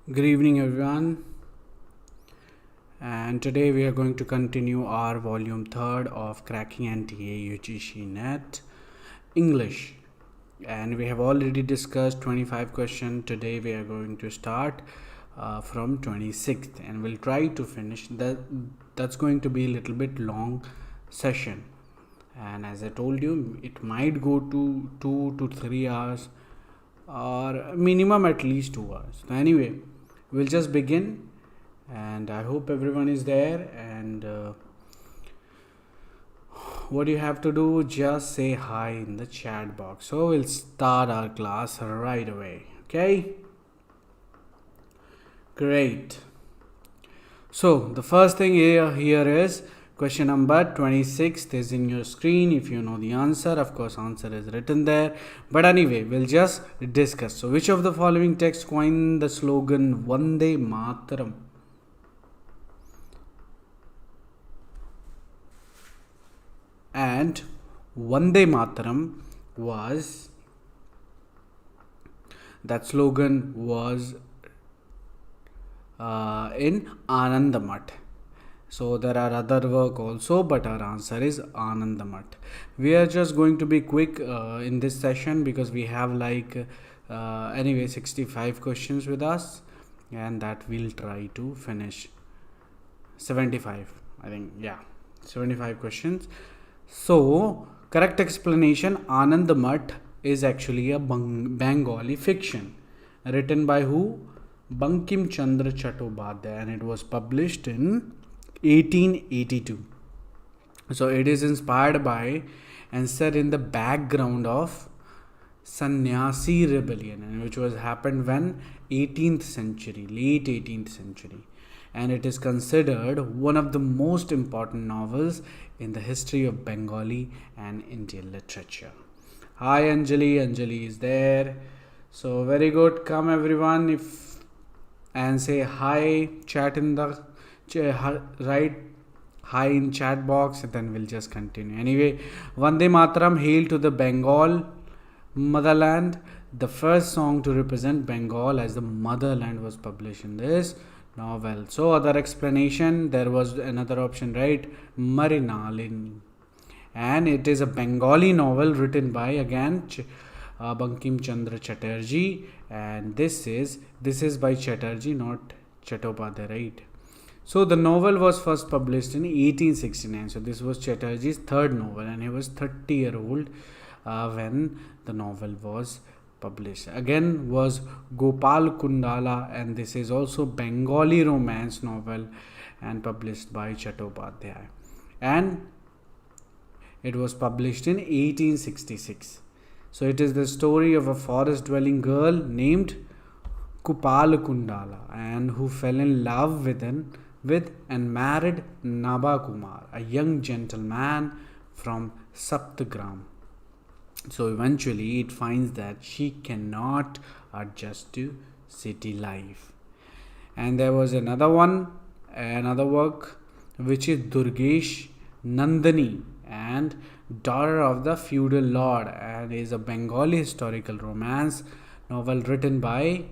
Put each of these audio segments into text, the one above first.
Good evening, everyone. And today we are going to continue our volume 3rd of Cracking NTA UGC Net English. And we have already discussed 25 questions. Today we are going to start from 26th and we'll try to finish that. That's going to be a little bit long session. And as I told you, it might go to 2 to 3 hours or minimum at least 2 hours. So anyway, we'll just begin, and I hope everyone is there. And what you have to do, just say hi in the chat box. So we'll start our class right away. Okay, great. So the first thing here is question number 26 is in your screen. If you know the answer, of course answer is written there, but anyway we'll just discuss. So which of the following texts coined the slogan Vande Mataram? And Vande Mataram was, that slogan was in Anandamath. So there are other work also, but our answer is Anandamath. We are just going to be quick in this session because we have anyway 65 questions with us, and that we'll try to finish 75, I think. Yeah, 75 questions. So correct explanation, Anandamath is actually a Bengali fiction written by who? Bankim Chandra Chattopadhyay, and it was published in 1882. So it is inspired by and set in the background of Sannyasi rebellion, and which was happened when 18th century, late 18th century, and it is considered one of the most important novels in the history of Bengali and Indian literature. Hi Anjali is there. So very good. Come everyone, if and say hi, chat in the right hi in chat box, and then we'll just continue. Anyway, Vande Mataram, hail to the Bengal motherland. The first song to represent Bengal as the motherland was published in this novel. So other explanation, there was another option, right? Marinalin, and it is a Bengali novel written by again Bankim Chandra Chatterjee, and this is by Chatterjee, not Chattopadhyay, right? So the novel was first published in 1869. So this was Chatterjee's third novel, and he was 30-year-old when the novel was published. Again was Gopal Kundala, and this is also Bengali romance novel and published by Chattopadhyay, and it was published in 1866. So it is the story of a forest dwelling girl named Kupal Kundala, and who fell in love with and married Naba Kumar, a young gentleman from Saptagram. So eventually it finds that she cannot adjust to city life. And there was another work, which is Durgesh Nandini, and daughter of the feudal lord, and is a Bengali historical romance novel written by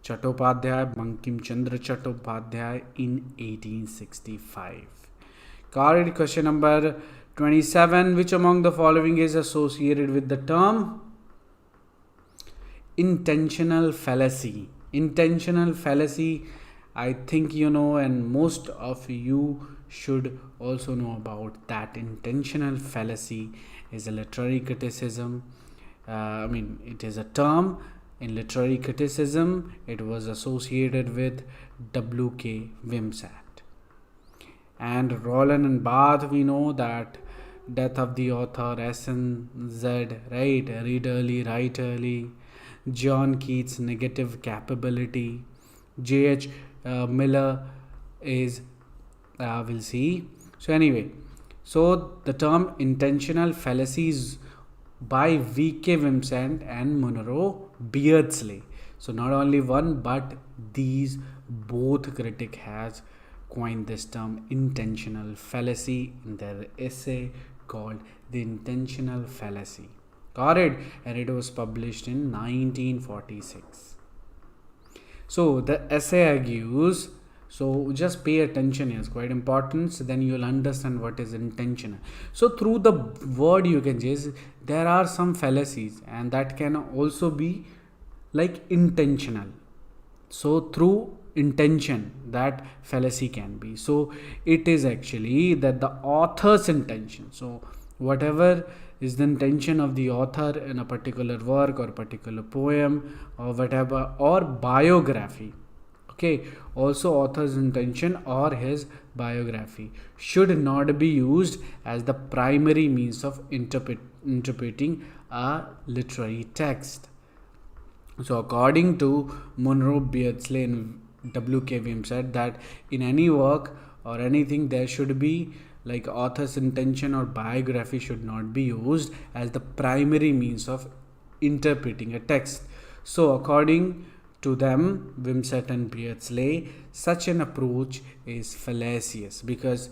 Chattopadhyay, Bankim Chandra Chattopadhyay in 1865. Correct. Question number 27. Which among the following is associated with the term intentional fallacy? Intentional fallacy, I think you know, and most of you should also know about that. Intentional fallacy is a literary criticism. It is a term in literary criticism. It was associated with W.K. Wimsatt. And Roland and Barthes, we know that death of the author, SNZ, right? Read early, write early. John Keats' negative capability. J.H. Miller is, we'll see. So anyway, so the term intentional fallacies by V.K. Wimsatt and Monroe Beardsley. So not only one, but these both critic has coined this term intentional fallacy in their essay called The Intentional Fallacy. Got it? And it was published in 1946. So the essay argues, so just pay attention, is quite important, so then you'll understand what is intentional. So through the word you can just, there are some fallacies and that can also be like intentional. So through intention that fallacy can be, so it is actually that the author's intention, so whatever is the intention of the author in a particular work or particular poem or whatever, or biography. Okay, also author's intention or his biography should not be used as the primary means of interpreting a literary text. So according to Monroe, Beardsley and W.K. Wimsatt, that in any work or anything there should be like author's intention or biography should not be used as the primary means of interpreting a text. So according to them, Wimsatt and Beardsley, such an approach is fallacious because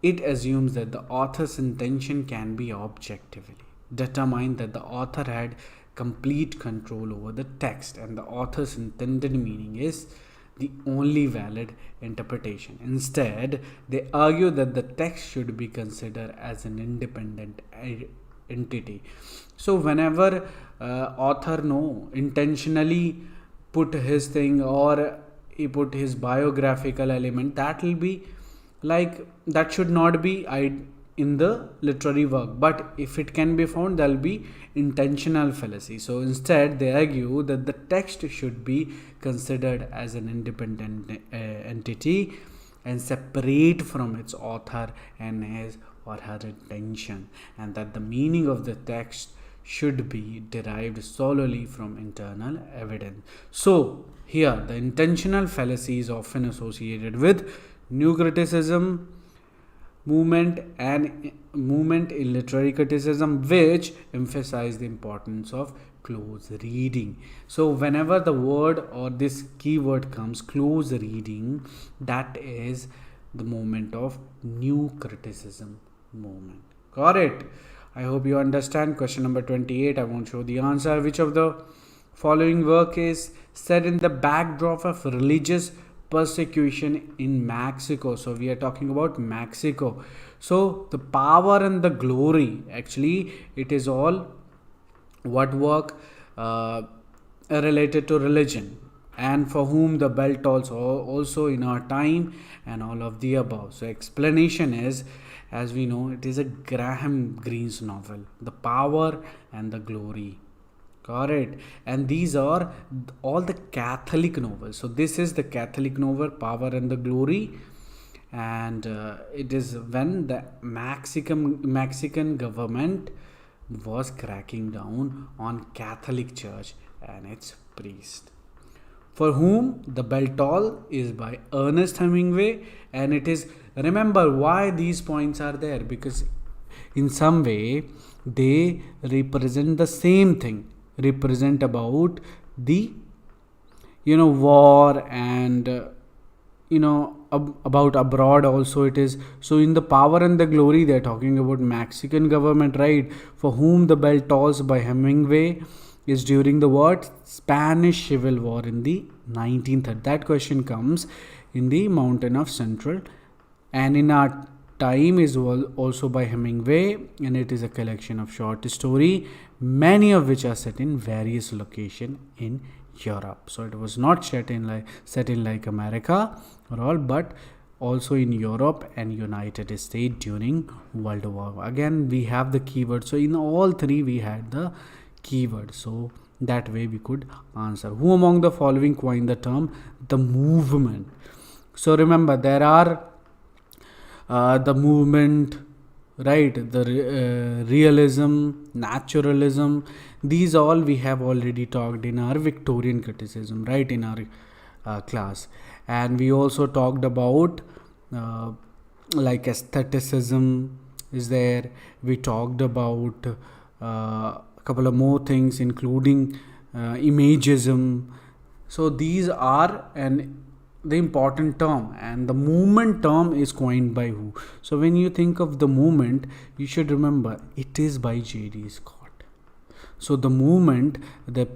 it assumes that the author's intention can be objectively determined, that the author had complete control over the text and the author's intended meaning is the only valid interpretation. Instead, they argue that the text should be considered as an independent entity. So whenever author intentionally put his thing or he put his biographical element, that will be like, that should not be in the literary work, but if it can be found, there will be intentional fallacy. So instead they argue that the text should be considered as an independent entity and separate from its author and his or her intention, and that the meaning of the text should be derived solely from internal evidence. So here the intentional fallacy is often associated with new criticism movement in literary criticism, which emphasize the importance of close reading. So whenever the word or this keyword comes, close reading, that is the moment of new criticism movement. Got it? I hope you understand. Question number 28, I won't show the answer. Which of the following work is set in the backdrop of religious persecution in Mexico? So we are talking about Mexico. So the power and the glory, actually it is all what work related to religion, and for whom the bell tolls also in our time, and all of the above. So explanation is, as we know, it is a Graham Greene's novel, The Power and the Glory. Correct. And these are all the Catholic novels. So this is the Catholic novel, Power and the Glory, and it is when the Mexican government was cracking down on Catholic Church and its priest. For Whom the Bell Toll is by Ernest Hemingway, and it is, remember why these points are there, because in some way they represent the same thing, represent about the war, and about abroad also it is. So in The Power and the Glory they are talking about Mexican government, right? For Whom the Bell Tolls by Hemingway is during the what? Spanish Civil War in the 1930s. That question comes in the Mountain of Central, and in our time is also by Hemingway, and it is a collection of short story, many of which are set in various locations in Europe. So it was not set in like America or all, but also in Europe and United States during World War. Again, we have the keyword. So in all three we had the keyword. So that way we could answer. Who among the following coined the term the movement? So remember, there are the movement, right? The realism, naturalism, these all we have already talked in our Victorian criticism, right, in our class. And we also talked about like aestheticism is there. We talked about a couple of more things, including imagism. So these are the important term, and the movement term is coined by who? So when you think of the movement, you should remember it is by J.D. Scott. So the movement, the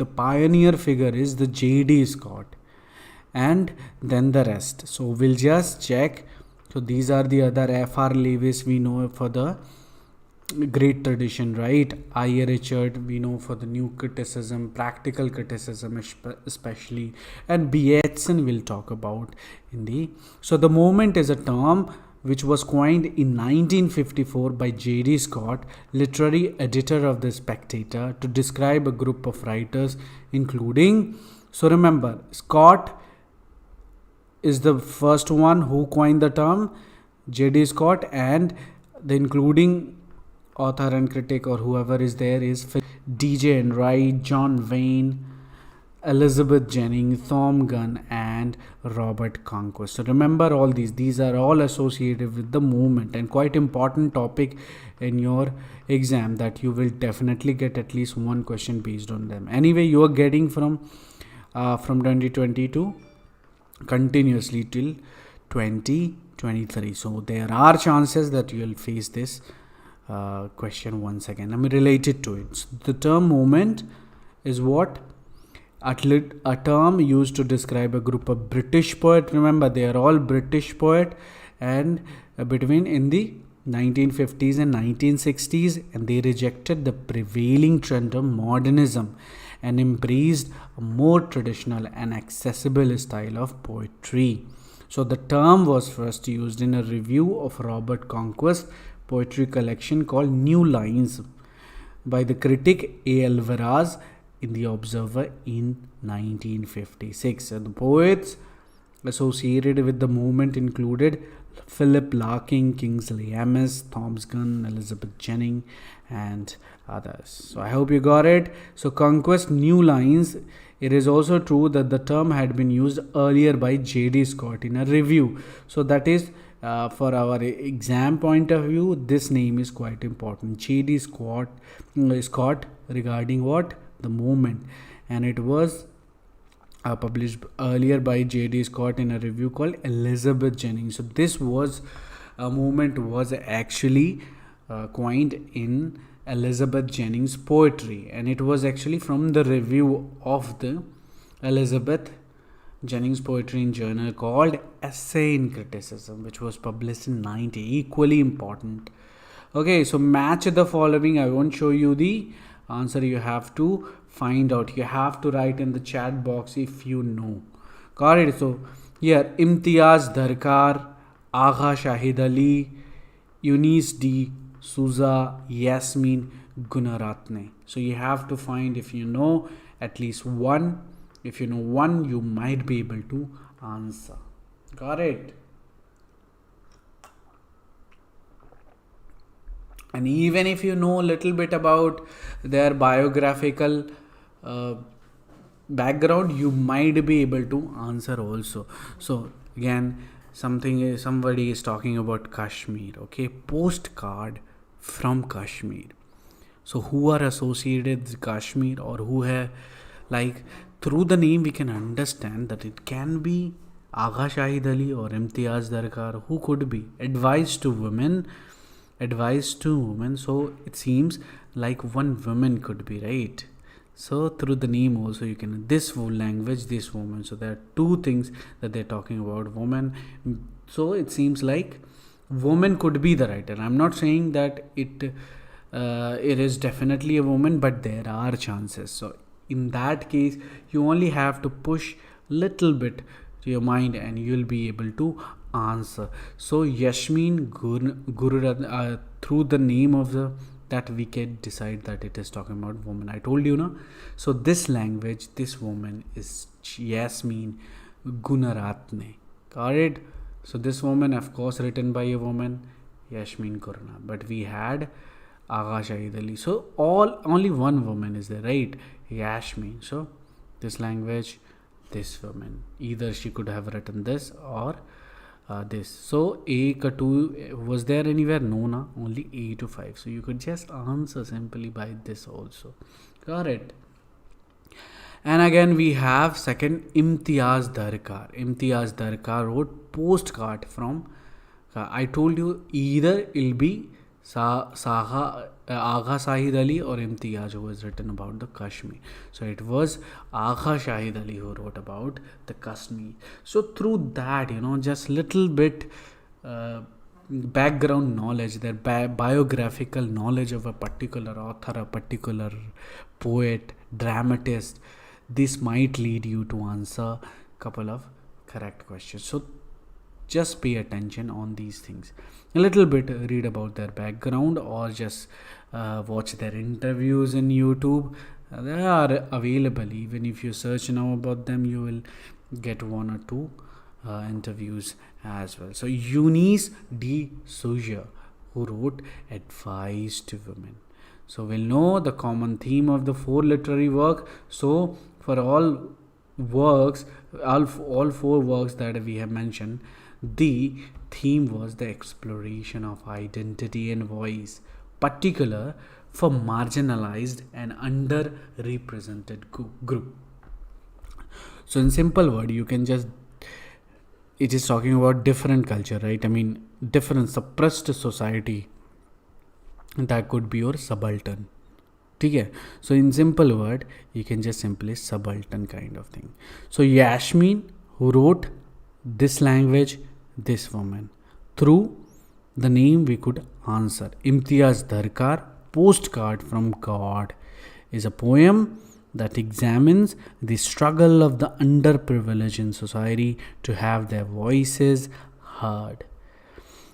pioneer figure is the J.D. Scott, and then the rest. So we'll just check. So these are the other F.R. Lewis, we know for the great tradition, right? I.A. Richard, we know for the new criticism, practical criticism especially, and Bateson we'll talk about in the. So the movement is a term which was coined in 1954 by J.D. Scott, literary editor of The Spectator, to describe a group of writers including, so remember, Scott is the first one who coined the term, J.D. Scott, and the including author and critic or whoever is there is DJ Enright, John Wayne, Elizabeth Jennings, Thom Gunn, and Robert Conquest. So remember all these are all associated with the movement, and quite important topic in your exam that you will definitely get at least one question based on them. Anyway, you are getting from 2022 continuously till 2023. So there are chances that you will face this question once again. I'm related to it. So the term movement is what? A term used to describe a group of British poets. Remember, they are all British poets, and between in the 1950s and 1960s, and they rejected the prevailing trend of modernism and embraced a more traditional and accessible style of poetry. So the term was first used in a review of Robert Conquest's poetry collection called New Lines by the critic A. Alvarez in The Observer in 1956. So the poets associated with the movement included Philip Larkin, Kingsley Amis, Thom Gunn, Elizabeth Jennings, and others. So I hope you got it. So Conquest New Lines. It is also true that the term had been used earlier by J.D. Scott in a review. So that is for our exam point of view, this name is quite important. J.D. Scott regarding what? The movement. And it was published earlier by J.D. Scott in a review called Elizabeth Jennings. So this was a movement was actually coined in Elizabeth Jennings' poetry, and it was actually from the review of the Elizabeth Jennings poetry in journal called Essay in Criticism, which was published in 90. Equally important. Okay, so match the following. I won't show you the answer. You have to find out. You have to write in the chat box if you know. Got it? So here, Imtiaz Darkar, Agha Shahid Ali, Eunice D. Souza, Yasmin Gunaratne. So you have to find, if you know at least one. If you know one, you might be able to answer. Got it? And even if you know a little bit about their biographical background, you might be able to answer also. So again, somebody is talking about Kashmir. Okay, postcard from Kashmir. So who are associated with Kashmir, or who have, like, through the name we can understand that it can be Agha Shahid Ali or Imtiaz Darkar. Who could be? Advice to women. So it seems like one woman could be, right? So through the name also you can, this language, this woman. So there are two things that they're talking about, woman. So it seems like woman could be the writer. I'm not saying that it is definitely a woman, but there are chances. So in that case, you only have to push little bit to your mind and you'll be able to answer. So Yasmin Guru, through the name of that we can decide that it is talking about woman. I told you, no? So this language, this woman is Yasmin Gunaratne. Got it? So this woman, of course, written by a woman, Yasmin Gurna. But we had Agha Shahid Ali. So only one woman is there, right? Yasmin. So this language, this woman. Either she could have written this or this. So A ka 2 was there anywhere? No, na, only A to 5. So you could just answer simply by this also. Got it? And again we have second, Imtiaz Darkar. Imtiaz Darkar wrote postcard from, I told you either it'll be Agha Shahid Ali or Imtiaz who has written about the Kashmir. So it was Agha Shahid Ali who wrote about the Kashmir. So through that, just little bit background knowledge, their biographical knowledge of a particular author, a particular poet, dramatist, this might lead you to answer couple of correct questions. So just pay attention on these things a little bit, read about their background, or just watch their interviews in YouTube. They are available. Even if you search now about them, you will get one or two interviews as well. So Eunice de Souza, who wrote Advice to Women. So we'll know the common theme of the four literary work. So for all works, all four works that we have mentioned, the theme was the exploration of identity and voice, particular for marginalized and underrepresented group. So in simple word, you can just, it is talking about different culture, right? I mean, different suppressed society that could be your subaltern. Okay? So in simple word, you can just simply subaltern kind of thing. So Yasmin, who wrote this language, this woman, through the name we could answer. Imtiaz Dharkar, Postcard from God, is a poem that examines the struggle of the underprivileged in society to have their voices heard.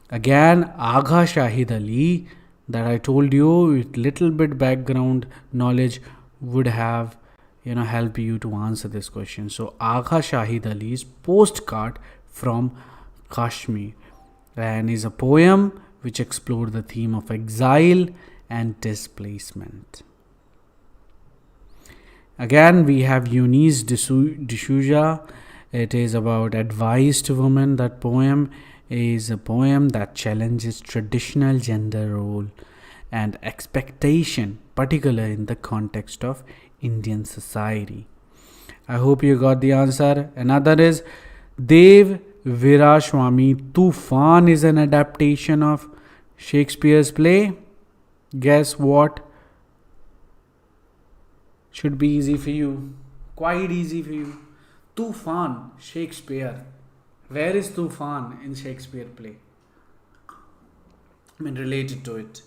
Again, Agha Shahid Ali, that I told you with little bit background knowledge would have help you to answer this question. So Agha Shahid Ali's Postcard from Kashmir, and is a poem which explored the theme of exile and displacement. Again, we have Eunice de Souza. It is about advice to women. That poem is a poem that challenges traditional gender role and expectation, particularly in the context of Indian society. I hope you got the answer. Another is Dev Viraswamy. Tufan is an adaptation of Shakespeare's play. Guess what? Should be easy for you. Quite easy for you. Tufan, Shakespeare. Where is Tufan in Shakespeare play? I mean, related to it.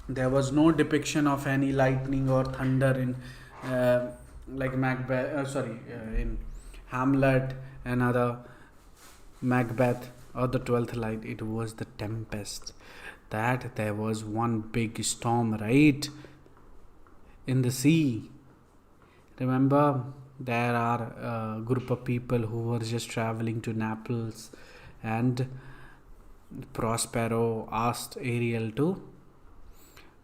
There was no depiction of any lightning or thunder in like Macbeth, in Hamlet and other Macbeth or the 12th Light. It was the tempest. That there was one big storm, right? In the sea. Remember, there are a group of people who were just traveling to Naples, and Prospero asked Ariel to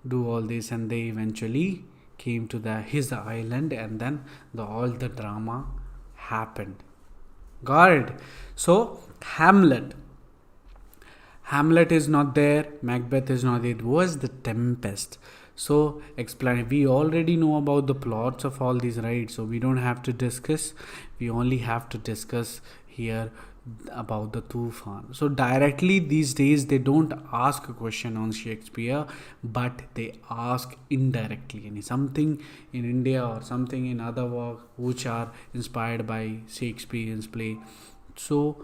do all this, and they eventually came to his island, and then all the drama happened. Got it? So Hamlet is not there, Macbeth is not there. It was the tempest. So explain, we already know about the plots of all these, right? So we don't have to discuss, we only have to discuss here about the Tufan. So directly these days they don't ask a question on Shakespeare, but they ask indirectly, and something in India or something in other work which are inspired by Shakespeare's play. So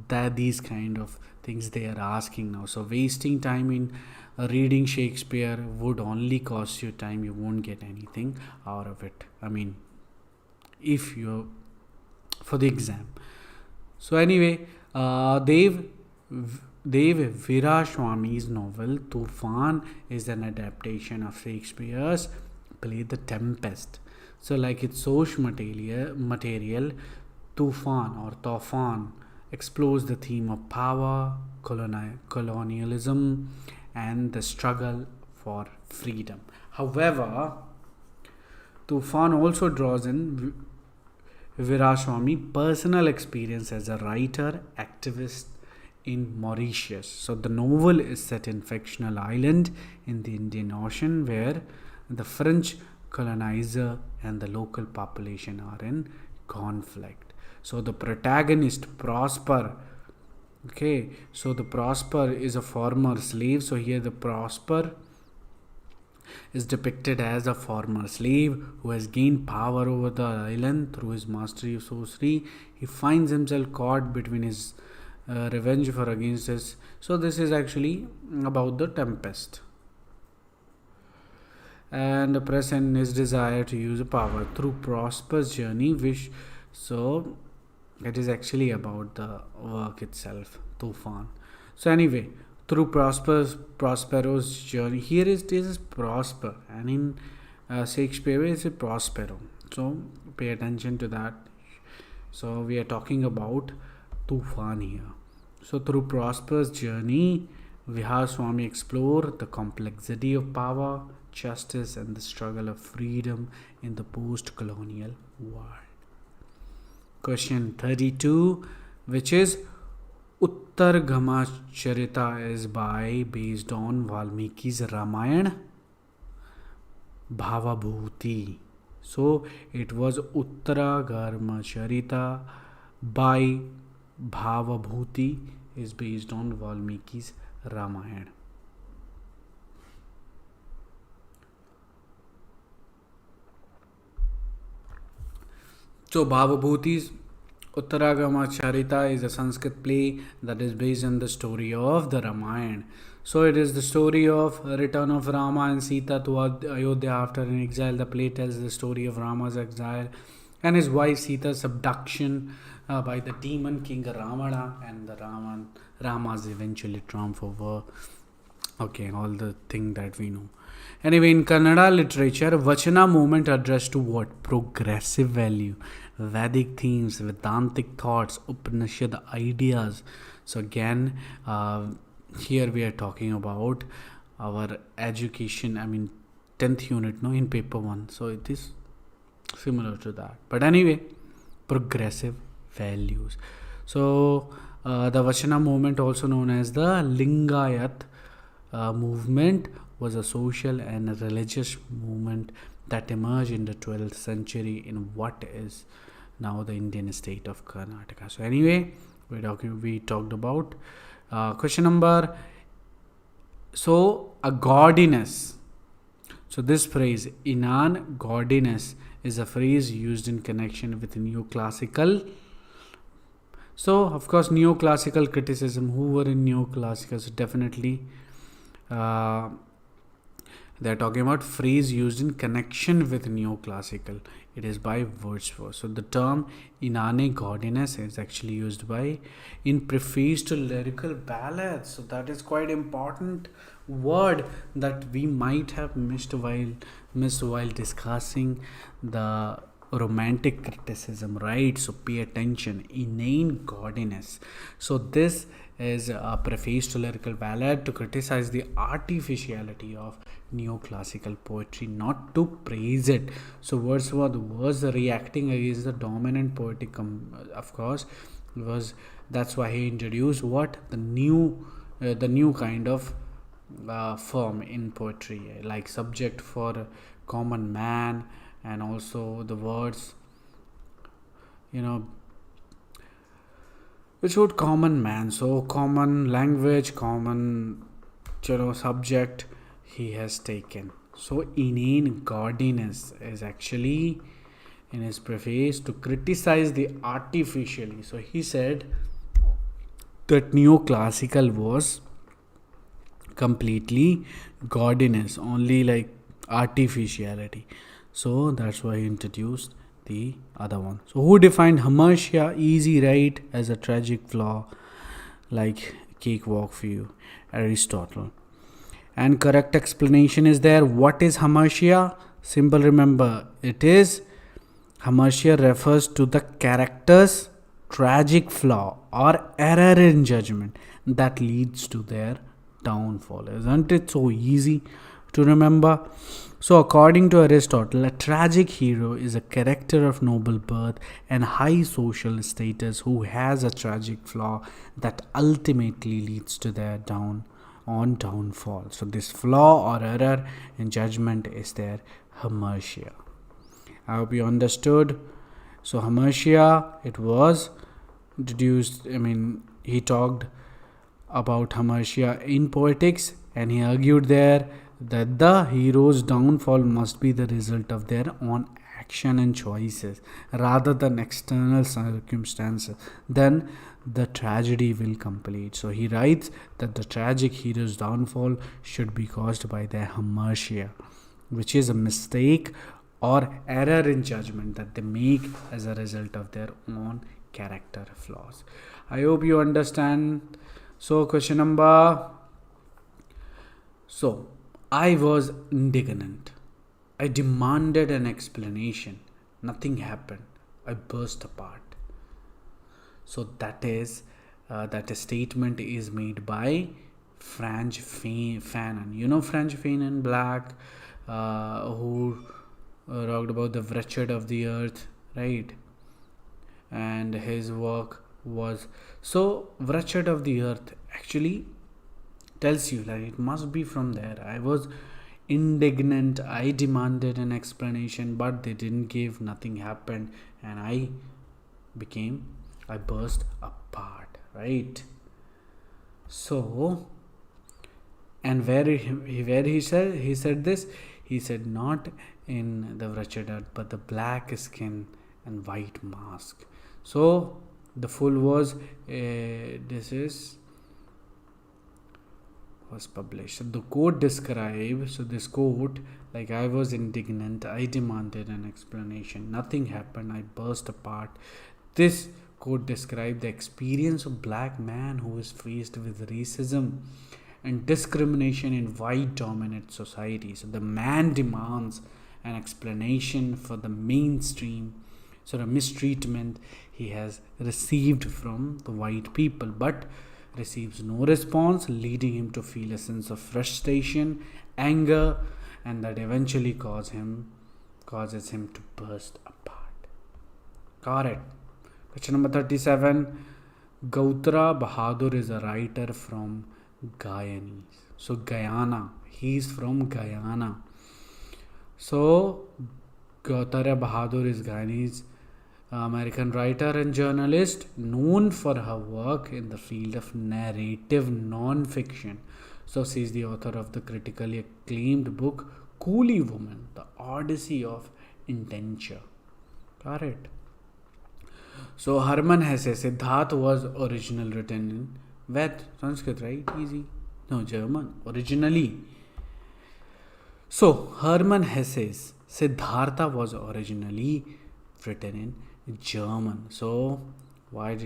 that these kind of things they are asking now. So wasting time in reading Shakespeare would only cost you time. You won't get anything out of it. I mean, if you're for the exam. So anyway, Dev Viraswamy's novel Tufan is an adaptation of Shakespeare's play The Tempest. So like its source material Tufan or Tofan explores the theme of power, colonialism, and the struggle for freedom. However, Tufan also draws in Viraswamy personal experience as a writer, activist in Mauritius. So the novel is set in fictional island in the Indian Ocean where the French colonizer and the local population are in conflict. So the protagonist Prosper Okay, so the Prosper is a former slave. So here the Prosper is depicted as a former slave who has gained power over the island through his mastery of sorcery. He finds himself caught between his revenge for against his. So this is actually about the Tempest and the present his desire to use the power through Prosper's journey, which so it is actually about the work itself, Tufan. So anyway, through Prospero's journey, here is this is Prosper, and in Shakespeare it's a Prospero. So pay attention to that. So we are talking about Tufan here. So through Prosper's journey, Vihar Swami explored the complexity of power, justice, and the struggle of freedom in the post-colonial world. Question 32, which is Uttargama Charita is based on Valmiki's Ramayana Bhavabhuti. So it was Uttargama Charita by Bhavabhuti is based on Valmiki's Ramayana. So Bhavabhuti's Uttaragama Charita is a Sanskrit play that is based on the story of the Ramayana. So it is the story of return of Rama and Sita to Ayodhya after an exile. The play tells the story of Rama's exile and his wife Sita's abduction by the demon king Ravana, and the Rama's eventually triumph over. Okay, all the thing that we know. Anyway, in Kannada literature, Vachana movement addressed to what? Progressive value, Vedic themes, Vedantic thoughts, Upanishad ideas. So again, here we are talking about our education. I mean, 10th unit, no, in paper 1. So it is similar to that. But anyway, progressive values. So the Vachana movement, also known as the Lingayat movement, was a social and a religious movement that emerged in the 12th century in what is now the Indian state of Karnataka. So anyway, we talked about question number. So a godiness. So this phrase, Inan godiness, is a phrase used in connection with neoclassical. So of course, neoclassical criticism. Who were in neoclassical? So definitely they're talking about phrase used in connection with neoclassical. It is by Wordsworth. So the term inane godliness is actually used by in preface to lyrical ballads. So that is quite important word that we might have missed while discussing the romantic criticism, right? So pay attention, inane godliness. So this is a preface to lyrical ballad to criticize the artificiality of neoclassical poetry, not to praise it. So Wordsworth was reacting against the dominant poetic of course, that's why he introduced what the new kind of form in poetry, like subject for common man, and also the words, which would common man. So common language, common subject he has taken. So inane godliness is actually in his preface to criticize the artificially. So he said that neoclassical was completely godliness, only like artificiality. So that's why he introduced the other one. So who defined hamartia? Easy, right? As a tragic flaw, like cakewalk for you, Aristotle. And correct explanation is there. What is hamartia? Simple, remember, it is hamartia refers to the character's tragic flaw or error in judgment that leads to their downfall. Isn't it so easy to remember? So according to Aristotle, a tragic hero is a character of noble birth and high social status who has a tragic flaw that ultimately leads to their downfall. So this flaw or error in judgment is their hamartia. I hope you understood. So hamartia, it was introduced, he talked about hamartia in poetics, and he argued there that the hero's downfall must be the result of their own action and choices rather than external circumstances. Then the tragedy will complete. So he writes that the tragic hero's downfall should be caused by their hamartia, which is a mistake or error in judgment that they make as a result of their own character flaws. I hope you understand. So, question number. So, I was indignant. I demanded an explanation. Nothing happened. I burst apart. So that statement is made by Franz Fanon. You know Franz Fanon, black, who wrote about the wretched of the earth, right? And his work was so wretched of the earth. Actually, tells you like it must be from there. I was indignant. I demanded an explanation, but they didn't give. Nothing happened, and I burst apart, right? So, and where he said this, he said not in the wretched earth, but the black skin and white mask. So the full was was published. So the quote describes, so this quote, like I was indignant, I demanded an explanation, nothing happened, I burst apart. This quote described the experience of black man who is faced with racism and discrimination in white dominant society. So the man demands an explanation for the mainstream, so the mistreatment he has received from the white people, but receives no response, leading him to feel a sense of frustration, anger, and that eventually causes him to burst apart. Correct. Question number 37. Gautra Bahadur is a writer from Guyanese. So Guyana. He is from Guyana. So Gautra Bahadur is Guyanese American writer and journalist known for her work in the field of narrative nonfiction. So she is the author of the critically acclaimed book Coolie Woman, The Odyssey of Intenture. Correct. So Herman Hesse, Siddharth was originally written in Ved, Sanskrit, right? Easy. No, German. Originally. So Herman Hesse's Siddhartha was originally written in German. So why I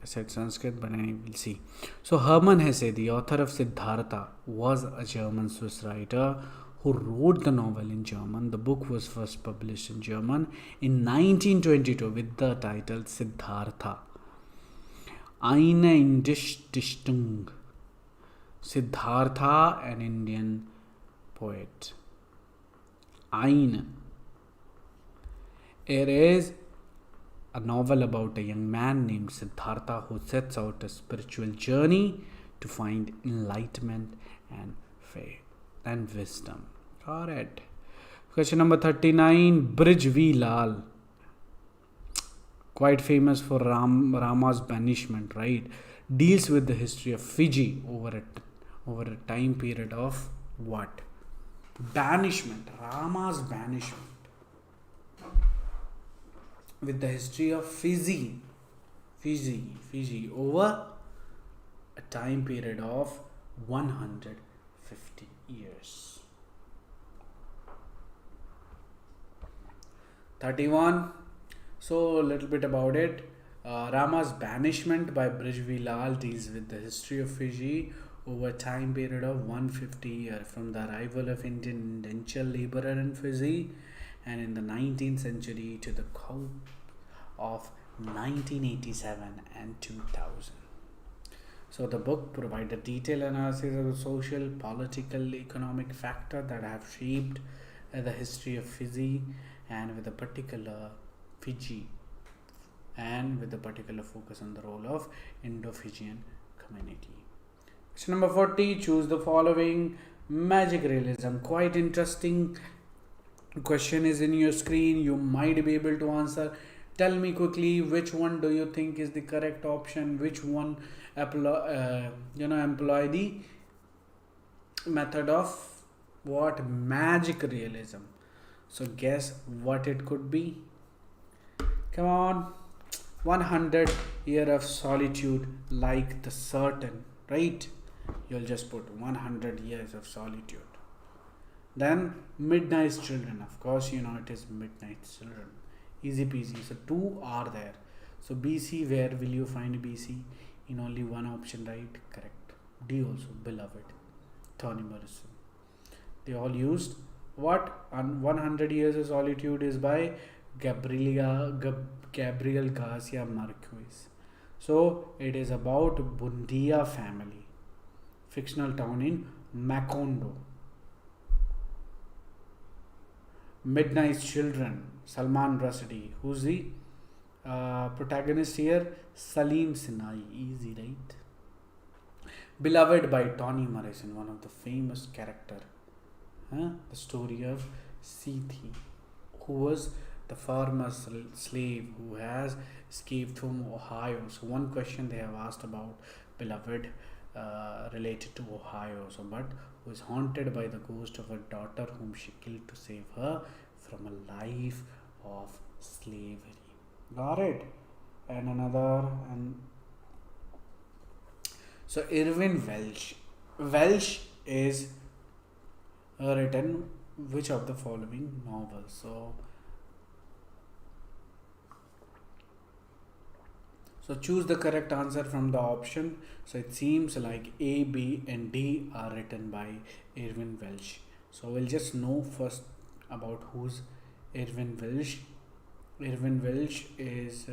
said Sanskrit, but I will see. So Hermann Hesse, the author of Siddhartha, was a German Swiss writer who wrote the novel in German. The book was first published in German in 1922 with the title Siddhartha. Eine indische Dichtung. Siddhartha, an Indian poet. It is a novel about a young man named Siddhartha who sets out a spiritual journey to find enlightenment and faith and wisdom. Correct. Question number 39. Brij V. Lal, quite famous for Rama's banishment, right? Deals with the history of Fiji over a time period of what? Banishment. Rama's banishment. With the history of Fiji over a time period of 150 years. 31. So a little bit about it. Rama's banishment by Brij V. Lal deals with the history of Fiji over a time period of 150 years, from the arrival of Indian indentured laborer in Fiji and in the 19th century to the coup of 1987 and 2000. So the book provides a detailed analysis of the social, political, economic factors that have shaped the history of Fiji and with a particular focus on the role of Indo-Fijian community. Question number 40. Choose the following. Magic realism. Quite interesting question is in your screen. You might be able to answer. Tell me quickly, which one do you think is the correct option? Which one employ the method of what? Magic realism. So guess what it could be? Come on. 100 year of solitude, like the certain, right? You'll just put 100 years of solitude. Then Midnight Children, of course, you know it is Midnight Children. Easy peasy. So two are there. So BC, where will you find BC? In only one option, right? Correct. D also, Beloved, Toni Morrison. They all used what? 100 Years of Solitude is by Gabriel Garcia Marquez. So it is about Bundia family, fictional town in Macondo. Midnight Children, Salman Rushdie. Who's the protagonist here? Salim Sinai. Easy, right? Beloved by Toni Morrison, one of the famous character. The story of Sethi, who was the farmer slave who has escaped from Ohio. So one question they have asked about Beloved related to Ohio. So, but who is haunted by the ghost of a daughter whom she killed to save her from a life of slavery. Got it? And another, and so Irvin Welsh. Welsh is written which of the following novels? So choose the correct answer from the option. So it seems like A, B and D are written by Irvin Welsh. So we'll just know first about who's Irvin Welsh. Irvin Welsh is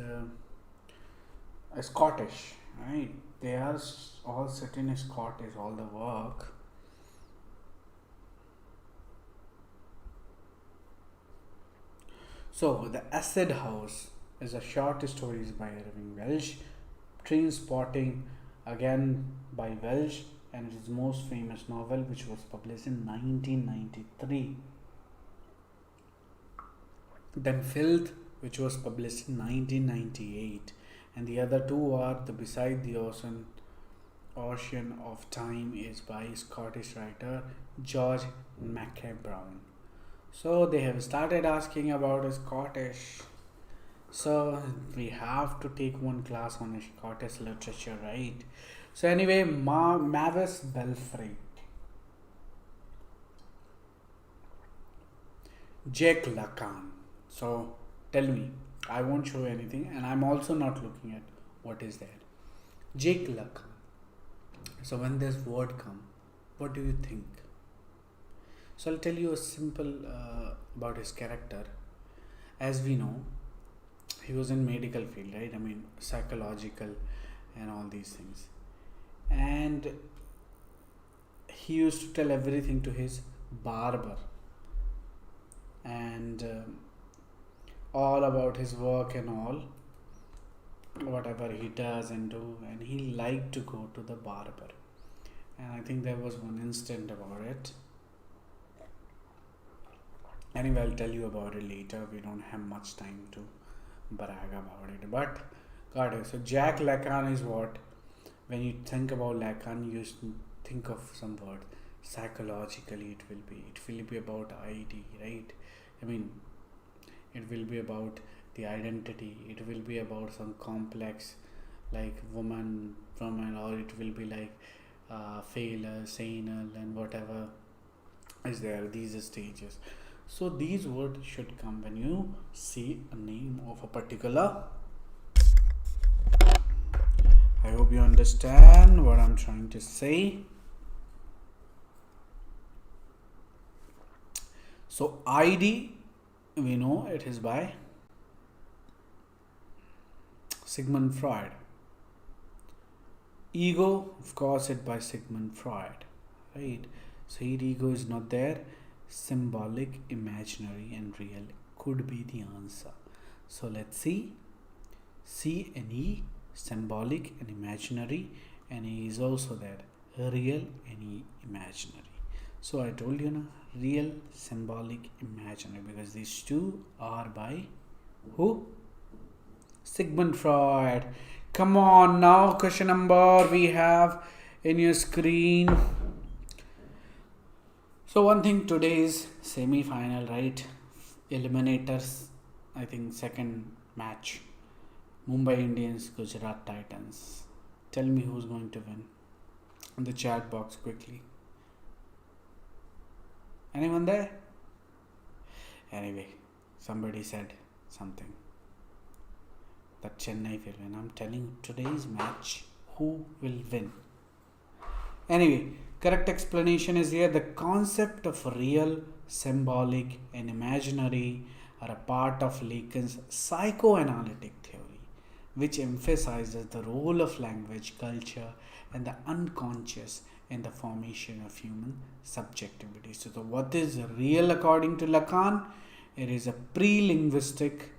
a Scottish, right? They are all set in Scottish, all the work. So the Acid House is a short stories by Irving Welsh. Train Spotting, again by Welsh, and his most famous novel, which was published in 1993. Then Filth, which was published in 1998, and the other two are the Beside the Ocean of Time is by Scottish writer George Mackay Brown. So they have started asking about Scottish. So we have to take one class on Scottish literature, right? So anyway, Mavis Belfry, Jake Lacan. So tell me, I won't show anything, and I'm also not looking at what is there. Jake Lacan. So when this word come, what do you think? So I'll tell you a simple about his character. As we know, he was in medical field, right? I mean, psychological and all these things. And he used to tell everything to his barber, and all about his work and all, whatever he does and do, and he liked to go to the barber. And I think there was one incident about it. Anyway, I'll tell you about it later. We don't have much time to brag about it, but got it. So Jack Lacan is what? When you think about Lacan, you think of some word. Psychologically, it will be about ID, right? I mean, it will be about the identity. It will be about some complex, like woman, or it will be like failure, sanal, and whatever is there. These stages. So these words should come when you see a name of a particular. I hope you understand what I'm trying to say. So ID, we know it is by Sigmund Freud. Ego, of course, it by Sigmund Freud, right? So here ego is not there. Symbolic, imaginary and real could be the answer. So let's see. C and E, symbolic and imaginary, and E is also there. Real and E, imaginary. So I told you, real, symbolic, imaginary, because these two are by who? Sigmund Freud. Come on, now question number we have in your screen. So one thing, today's semi-final, right? Eliminators, I think second match. Mumbai Indians, Gujarat Titans. Tell me who's going to win. In the chat box quickly. Anyone there? Anyway, somebody said something that Chennai will win. I'm telling you, today's match, who will win? Anyway, correct explanation is here. The concept of real, symbolic, and imaginary are a part of Lacan's psychoanalytic theory, which emphasizes the role of language, culture, and the unconscious in the formation of human subjectivity. So, what is real according to Lacan? It is a pre-linguistic,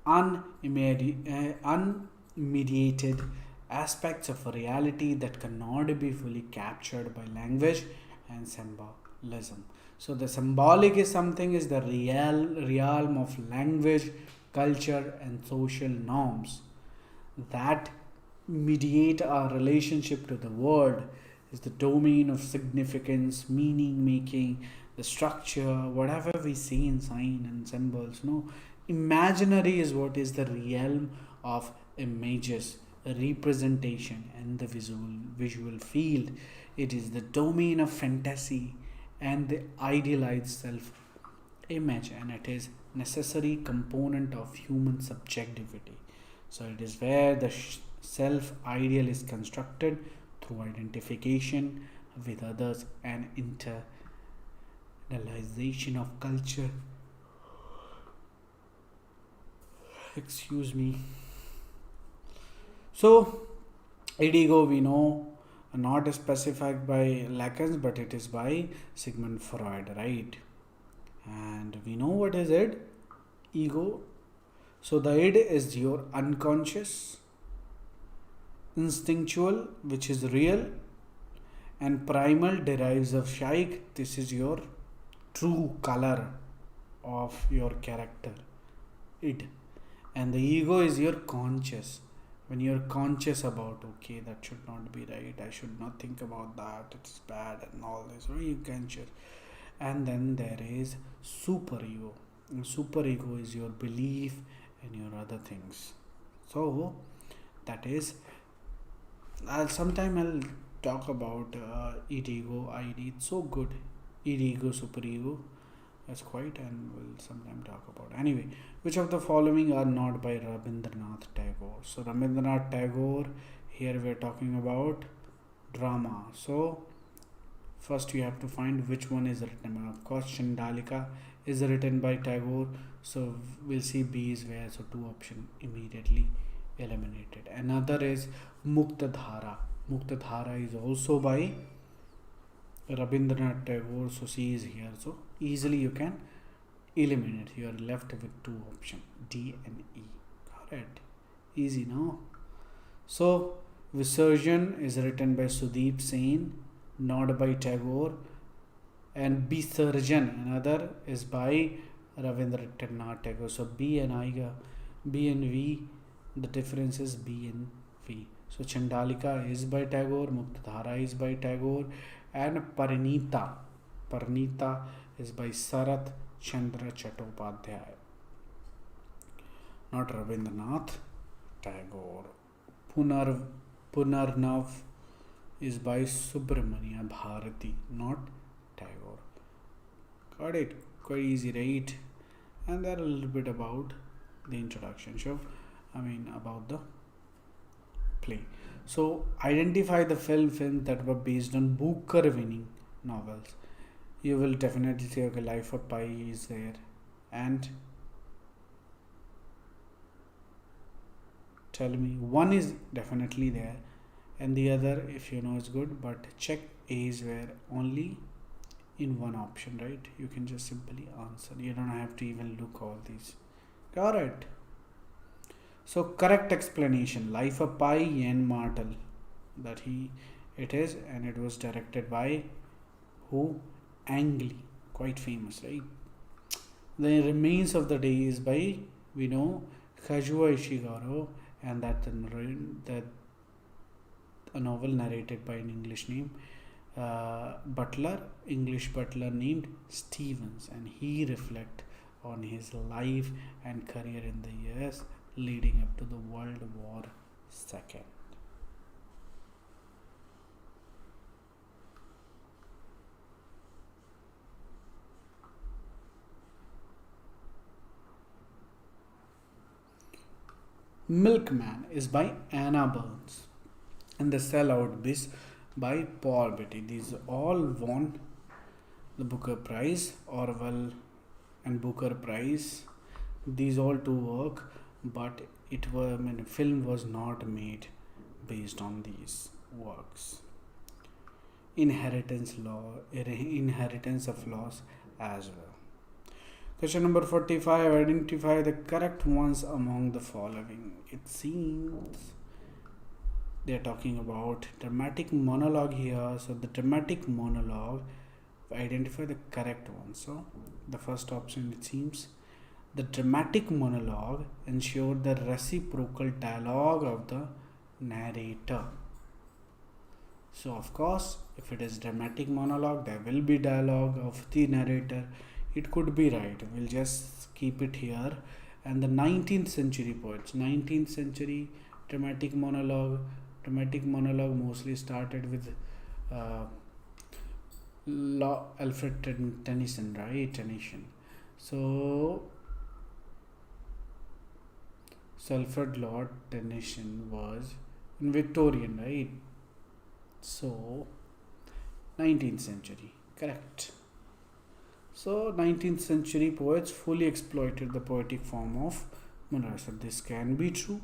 unmediated aspects of a reality that cannot be fully captured by language and symbolism. So the symbolic is something is the realm of language, culture, and social norms that mediate our relationship to the world. Is the domain of significance, meaning making, the structure, whatever we see in sign and symbols. No, imaginary is what is the realm of images, representation, and the visual field. It is the domain of fantasy and the idealized self image, and it is necessary component of human subjectivity. So it is where the self ideal is constructed through identification with others and internalization of culture. Excuse me. So ego, we know, not specified by Lacan, but it is by Sigmund Freud, right? And we know what is it? Ego. So the id is your unconscious, instinctual, which is real, and primal derives of Shaikh. This is your true color of your character, id. And the ego is your conscious. When you're conscious about, okay, that should not be right, I should not think about that, it's bad and all this, right? You can share. And then there is superego. And superego is your belief and your other things. So that is, sometime I'll talk about id ego, id. It's so good. Id ego, superego. That's quite, and we'll sometime talk about. Anyway, which of the following are not by Rabindranath Tagore? So Rabindranath Tagore, here we're talking about drama. So first you have to find which one is written by. Of course, Chandalika is written by Tagore. So we'll see B is where. So two option immediately eliminated. Another is Muktadhara. Muktadhara is also by Rabindranath Tagore. So C is here. So easily you can eliminate. You are left with two options, D and E. Correct. Easy, no? So Visurgin is written by Sudeep Sen, not by Tagore. And Visarjan, another, is by Rabindranath Tagore. So B and V, the difference is B and V. So Chandalika is by Tagore, Muktadhara is by Tagore, and Parinita is by Sarath Chandra Chattopadhyay, not Rabindranath Tagore. Punarnav is by Subramania Bharati, not Tagore. Got it? Quite easy, right? And there a little bit about the introduction. So, about the play. So, identify the films that were based on Booker-winning novels. You will definitely say, okay, Life of Pi is there, and tell me one is definitely there, and the other, if you know, is good. But check A is where only in one option, right? You can just simply answer. You don't have to even look all these. Got it? So correct explanation: Life of Pi, Ian Martel, it is, and it was directed by who? Ang Lee, quite famous, right? The Remains of the Day is by, we know, Kazuo Ishiguro, and that a novel narrated by an English name English butler named Stevens, and he reflect on his life and career in the years leading up to the World War II. Milkman is by Anna Burns, and The Sellout Biz by Paul Beatty. These all won the Booker Prize, Orwell and Booker Prize. These all two work, but film was not made based on these works. Inheritance of laws as well. Question number 45. Identify the correct ones among the following. It seems they are talking about dramatic monologue here. So the dramatic monologue, identify the correct one. So the first option, it seems the dramatic monologue ensured the reciprocal dialogue of the narrator. So of course, if it is dramatic monologue, there will be dialogue of the narrator. It could be right. We'll just keep it here. And the 19th century poets, 19th century dramatic monologue mostly started with Alfred Tennyson, right? So Alfred Lord Tennyson was in Victorian, right? So 19th century, correct. So 19th century poets fully exploited the poetic form of monologue. So this can be true.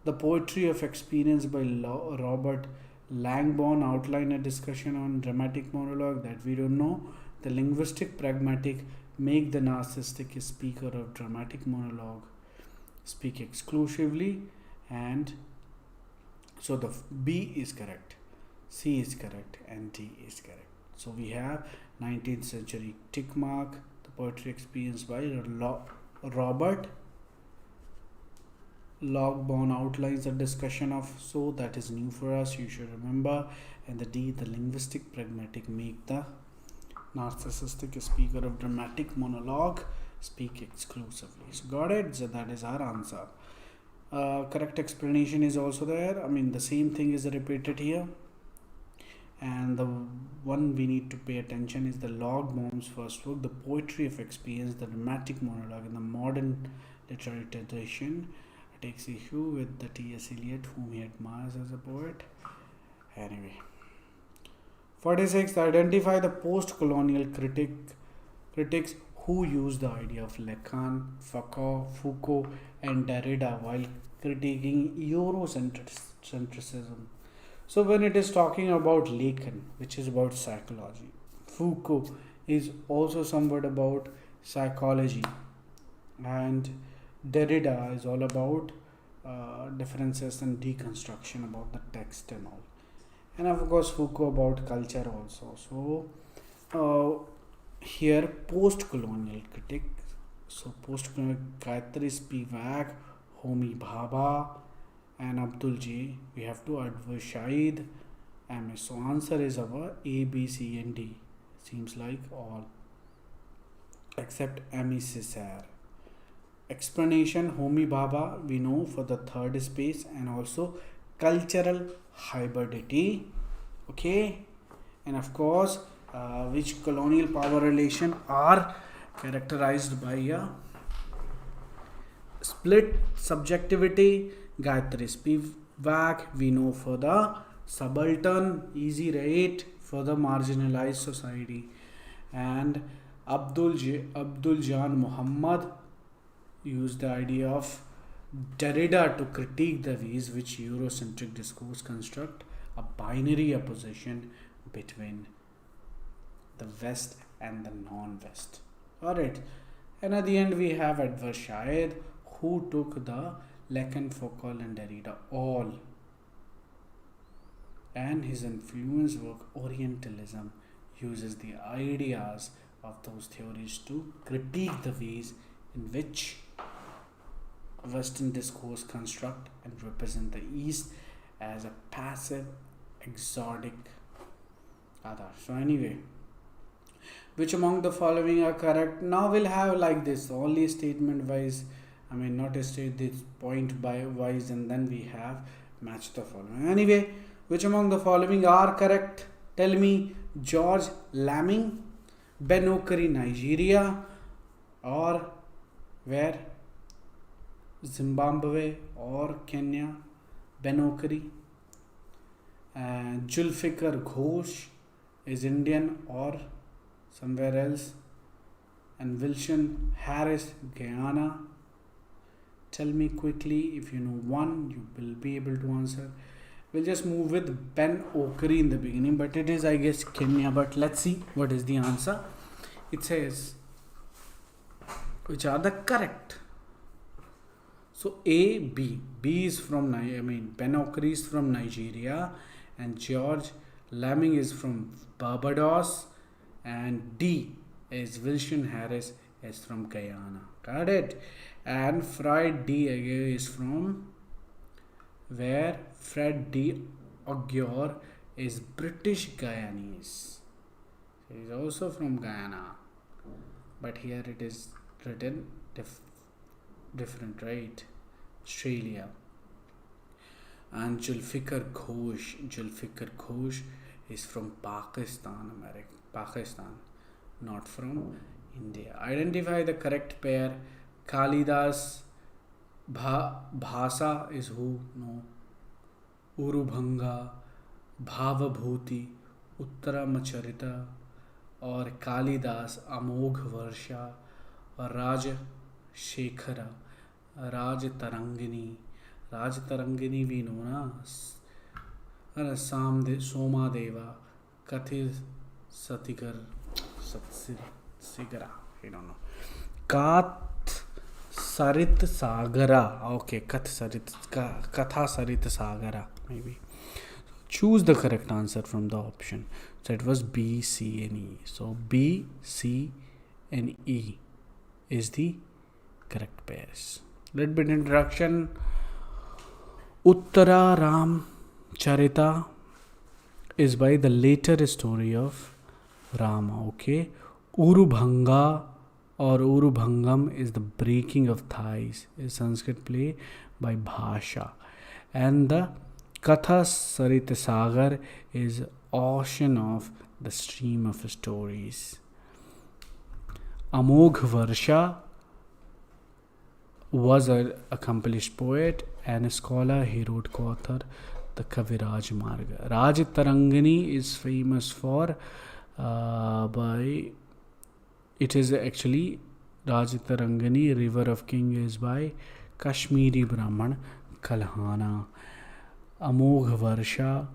The Poetry of Experience by Robert Langborn outline a discussion on dramatic monologue that we don't know. The linguistic pragmatic make the narcissistic speaker of dramatic monologue speak exclusively, and so the B is correct, C is correct, and D is correct. So we have 19th century tick mark, the Poetry Experience by Robert Langborn outlines a discussion of, so that is new for us, you should remember. And the D, the linguistic pragmatic make the narcissistic speaker of dramatic monologue speak exclusively. So got it? So that is our answer. Correct explanation is also there. The same thing is repeated here. And the one we need to pay attention is the Langborn's first work, The Poetry of Experience, the dramatic monologue in the modern literary tradition. Takes issue with the T.S. Eliot, whom he admires as a poet. Anyway. 46. Identify the post-colonial critics who use the idea of Lacan, Foucault and Derrida while critiquing Eurocentrism. So when it is talking about Lacan, which is about psychology, Foucault is also somewhat about psychology, and Derrida is all about differences and deconstruction about the text and all, and of course Foucault about culture also. So here post-colonial critics, so post-colonial Gayatri Spivak, Homi Bhabha and Abdul J. We have to adverse Shahid MS. So answer is our A, B, C and D. Seems like all except M. Cesar. Explanation, Homi Bhabha we know for the third space, and also cultural hybridity. Okay, and of course which colonial power relation are characterized by a split subjectivity. Gayatri Spivak we know for the subaltern, easy right, for the marginalized society, and Abdul Jan Muhammad used the idea of Derrida to critique the ways which Eurocentric discourse construct a binary opposition between the West and the non-West. Alright, and at the end we have Edward Said, who took the Lacan, Foucault and Derrida all, and his influence work Orientalism uses the ideas of those theories to critique the ways in which Western discourse construct and represent the East as a passive, exotic other. So anyway, which among the following are correct? Now we'll have like this, only statement wise, not a state, this point by wise, and then we have match the following. Anyway, which among the following are correct? Tell me. George Lamming, Ben Okri, Nigeria, or where? Zimbabwe or Kenya? Ben Okri. Julfikar Ghosh is Indian or somewhere else. And Wilson Harris, Guyana. Tell me quickly. If you know one, you will be able to answer. We'll just move with Ben Okri in the beginning, but it is, I guess, Kenya. But let's see what is the answer. It says, which are the correct? So A, B. B is from, Ben Okri is from Nigeria, and George Lamming is from Barbados, and D is Wilson Harris is from Guyana. Got it? And Fred D is from where? Fred D. Aguirre is British Guyanese. He is also from Guyana, but here it is written different, right? Australia. And Julfikar Ghosh is from Pakistan, not from India. Identify the correct pair. Kalidas Bhasa is who? No. Urubhanga, Bhavabhuti, Uttaramacharita, or Kalidas Amogh Varsha, or Raj Shekhara, Raj Tarangini. Raj Tarangini we know na. Soma Deva, Kathir Sigara, I don't know. Kath Sarit Sagara. Okay, Katha Sarit Sagara, maybe. Choose the correct answer from the option. So it was B, C, and E. So B, C, and E is the correct pairs. Little bit introduction. Uttara Ram Charita is by the later story of Rama. Okay. Urubhanga or Urubhangam is the breaking of thighs, is Sanskrit play by Bhasha. And the Katha Sarita Sagar is ocean of the stream of stories. Amogh Varsha was an accomplished poet and a scholar. He wrote co-author the Kaviraj Marga. Raj Tarangani is famous for it is actually Raj Tarangani, River of King, is by Kashmiri Brahman Kalhana. Amogh Varsha.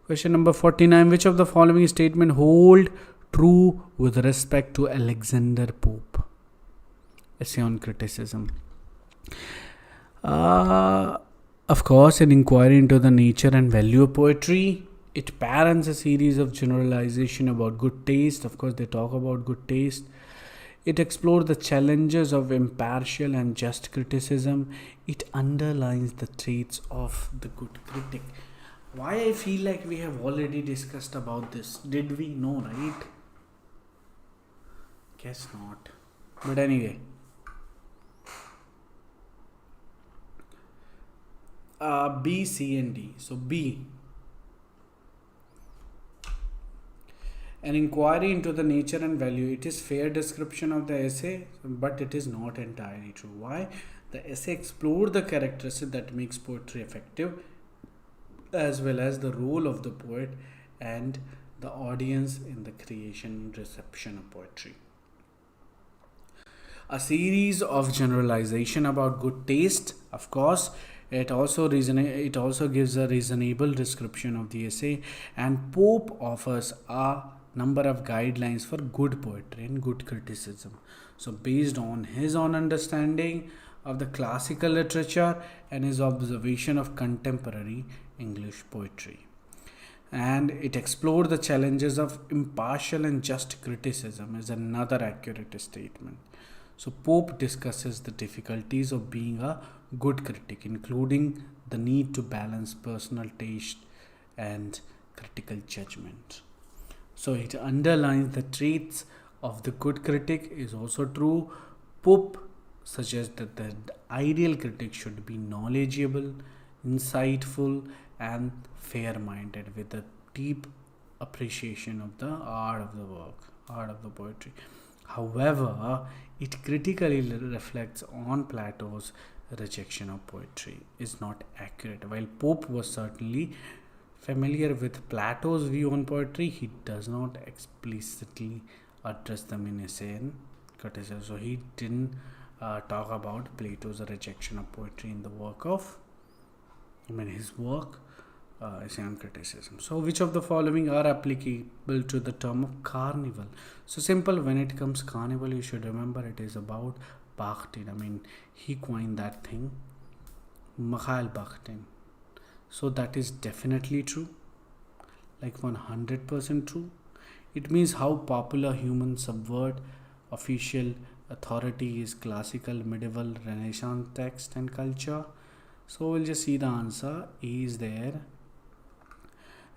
Question number 49. Which of the following statement hold true with respect to Alexander Pope? Essay on criticism. Of course, an inquiry into the nature and value of poetry. It parents a series of generalization about good taste. Of course, they talk about good taste. It explores the challenges of impartial and just criticism. It underlines the traits of the good critic. Why I feel like we have already discussed about this. Did we? No, right? Guess not. But anyway. B, C, and D. So B. An inquiry into the nature and value. It is fair description of the essay, but it is not entirely true. Why? The essay explored the characteristics that makes poetry effective, as well as the role of the poet and the audience in the creation and reception of poetry. A series of generalization about good taste. Of course, it also gives a reasonable description of the essay, and Pope offers a number of guidelines for good poetry and good criticism. So based on his own understanding of the classical literature and his observation of contemporary English poetry. And it explored the challenges of impartial and just criticism is another accurate statement. So Pope discusses the difficulties of being a good critic, including the need to balance personal taste and critical judgment. So it underlines the traits of the good critic is also true. Pope suggests that the ideal critic should be knowledgeable, insightful, and fair minded with a deep appreciation of the art of the work, art of the poetry. However, it critically reflects on Plato's rejection of poetry is not accurate. While Pope was certainly familiar with Plato's view on poetry, he does not explicitly address them in essay and criticism. So he didn't talk about Plato's rejection of poetry in the work of, his work, essay and criticism. So which of the following are applicable to the term of carnival? So simple, when it comes carnival, you should remember it is about Bakhtin. He coined that thing, Mikhail Bakhtin. So that is definitely true, like 100% true. It means how popular humans subvert official authority is classical, medieval, Renaissance text and culture. So we'll just see the answer. A is there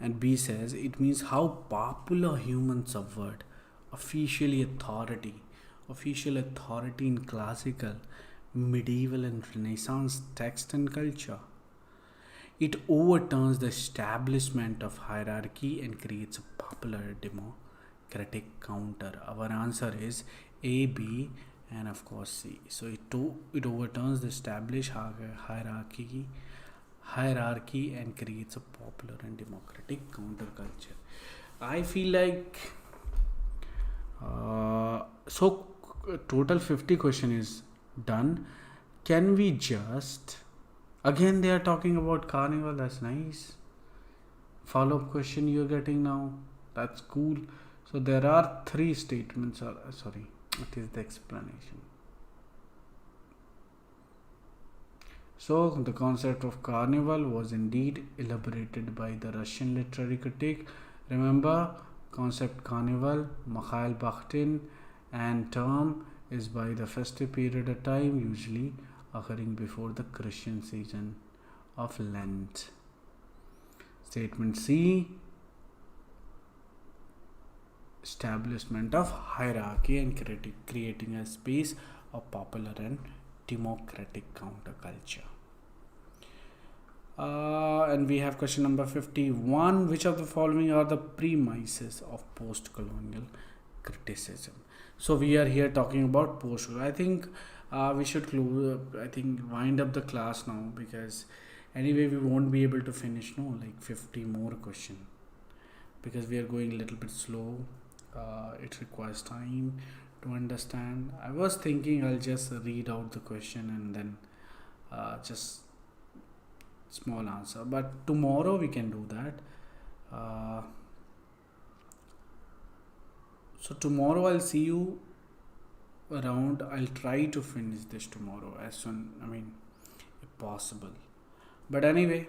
and B says it means how popular humans subvert official authority in classical, medieval and Renaissance text and culture. It overturns the establishment of hierarchy and creates a popular democratic counter. Our answer is A, B, and of course C. So it overturns the established hierarchy and creates a popular and democratic counterculture. I feel like total 50 question is done. Can we just again they are talking about carnival? That's nice. Follow-up question you're getting now. That's cool. So there are three statements. It is the explanation. So the concept of carnival was indeed elaborated by the Russian literary critic. Remember, concept carnival, Mikhail Bakhtin, and term is by the festive period of time, usually occurring before the Christian season of Lent. Statement C, establishment of hierarchy and creating a space of popular and democratic counterculture. And we have question number 51. Which of the following are the premises of post-colonial criticism? So we are here talking about post-colonial. I think we should wind up the class now, because anyway we won't be able to finish 50 more questions, because we are going a little bit slow. It requires time to understand. I was thinking I'll just read out the question and then just small answer, but tomorrow we can do that. So tomorrow I'll see you around. I'll try to finish this tomorrow as soon, if possible. But anyway,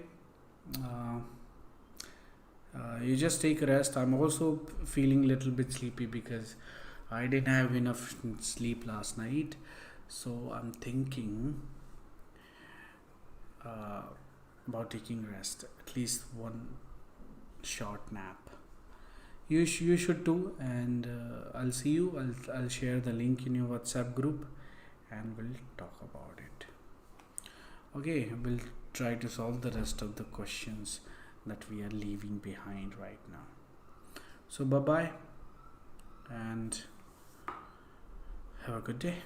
you just take a rest. I'm also feeling a little bit sleepy because I didn't have enough sleep last night. So I'm thinking about taking rest, at least one short nap. You should too, and I'll see you. I'll share the link in your WhatsApp group and we'll talk about it. Okay, we'll try to solve the rest of the questions that we are leaving behind right now. So bye bye and have a good day.